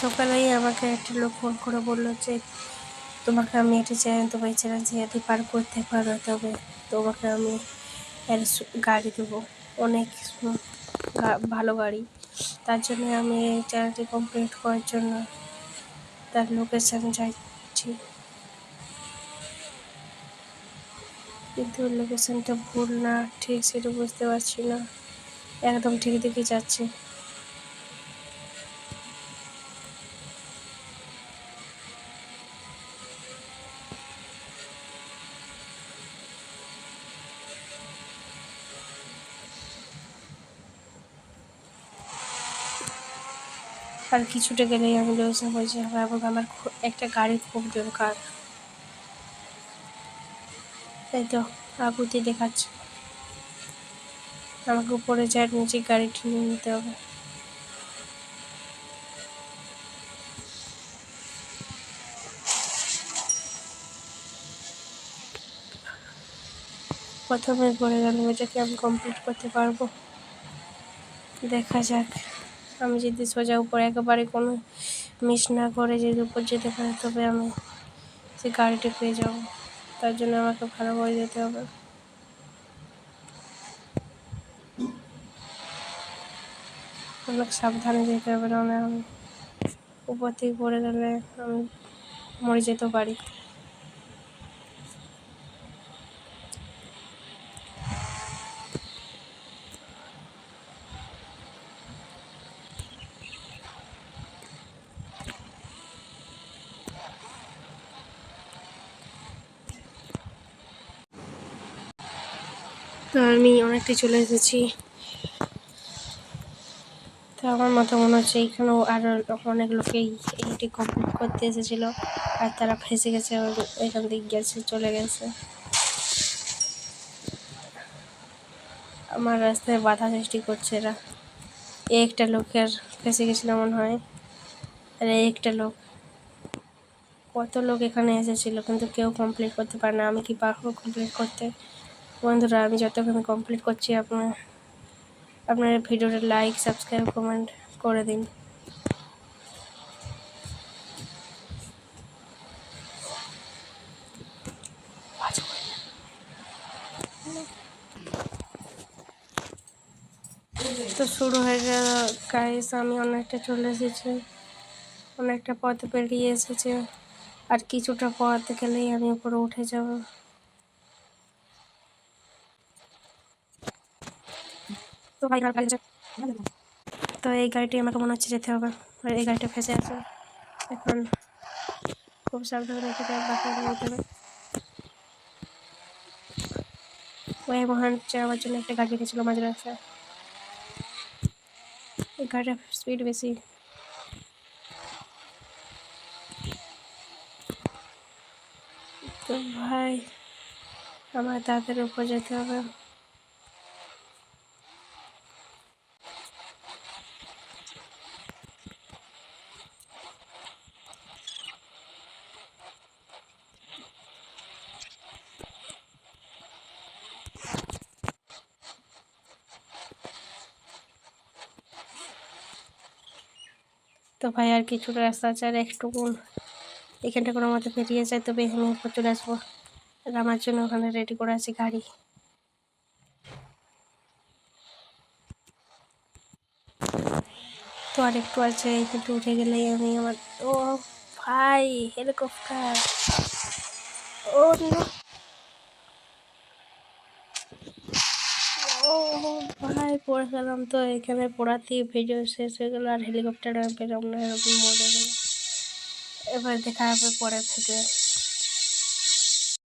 সকালেই আমাকে একটা লোক ফোন করে বলল যে তোমাকে আমি একটা চ্যালেঞ্জ দেবো, এই চ্যালেঞ্জ যদি পার করতে পারো তবে তোমাকে আমি গাড়ি দেবো, অনেক ভালো গাড়ি। তার জন্য আমি এই চ্যালেঞ্জটি কমপ্লিট করার জন্য তার লোকেশান চাইছি, কিন্তু লোকেশানটা ভুল না ঠিক সেটা বুঝতে পারছি না। একদম ঠিক দিকে যাচ্ছে। আর কিছুটা গেলেই আমি লোকেশান পৌঁছে যাবো এবং আমার একটা গাড়ি খুব দরকার। তাই তো আগুতে দেখাচ্ছে আমাকে উপরে যাওয়ার নিচে গাড়িটি নিয়ে নিতে হবে। প্রথমে পড়ে গেল, এটাকে আমি কমপ্লিট করতে পারবো? দেখা যাক। আমি যদি সোজা উপরে একেবারে কোনো মিস না করে যদি উপর যেতে পারি তবে আমি সে গাড়িটি পেয়ে যাবো। তার জন্য আমাকে ভালো করে যেতে হবে, অনেক সাবধানে যেতে হবে, নাহলে আমি উপর থেকে পড়ে গেলে আমি মরে যেতে পারি। তো আমি অনেকটাই চলে এসেছি। তো আমার মতো মনে হচ্ছে এইখানেও আরও অনেক লোকেই এইটি কমপ্লিট করতে এসেছিলো আর তারা ফেঁসে গেছে, এখান থেকে গেছে, চলে গেছে। আমার রাস্তায় বাধা সৃষ্টি করছে এরা। একটা লোকের ফেঁসে গেছিলো মনে হয়, আর একটা লোক, কত লোক এখানে এসেছিলো কিন্তু কেউ কমপ্লিট করতে পারে না। আমি কি পারবো কমপ্লিট করতে? বন্ধুরা, আমি যতক্ষণ কমপ্লিট করছি আপনার ভিডিওটা লাইক, সাবস্ক্রাইব, কমেন্ট করে দিন। তো শুরু হয়ে গেল গাইস, আমি অনেকটা চলে এসেছি, অনেকটা পথ পেরিয়ে এসেছে, আর কিছুটা পথ গেলেই আমি উপরে উঠে যাব। তো এই গাড়িটি আমাকে মনে হচ্ছে যেতে হবে, আর এই গাড়িটা ফেসে আছে। এখন খুব সাবধানে এটাকে বাকি নিয়ে যেতে হবে। ওই মহান যাওয়ার জন্য একটা গাড়ি রেখেছিল মাঝ রাস্তায়, এই গাড়িটার স্পিড বেশি। তো ভাই আমার তাড়াতাড়ি উপর যেতে হবে। তো ভাই আর কিছুটা রাস্তা আছে, আর একটুকু এখানটা কোনো মতো পেরিয়ে যায় তবে আমি উপর চলে আসবো। আর আমার জন্য ওখানে রেডি করে আছে গাড়ি। তো আর একটু আছে, এখানটা উঠে গেলেই আমি আমার, ও ভাই হেলিকপ্টার, ও ও ভাই পড়ে গেলাম। তো এখানে পড়াতেই ভিডিও শেষ হয়ে গেল, আর হেলিকপ্টার পেলাম না, এরকম মজা গেল। এবার দেখা হবে পরে ভিডিও।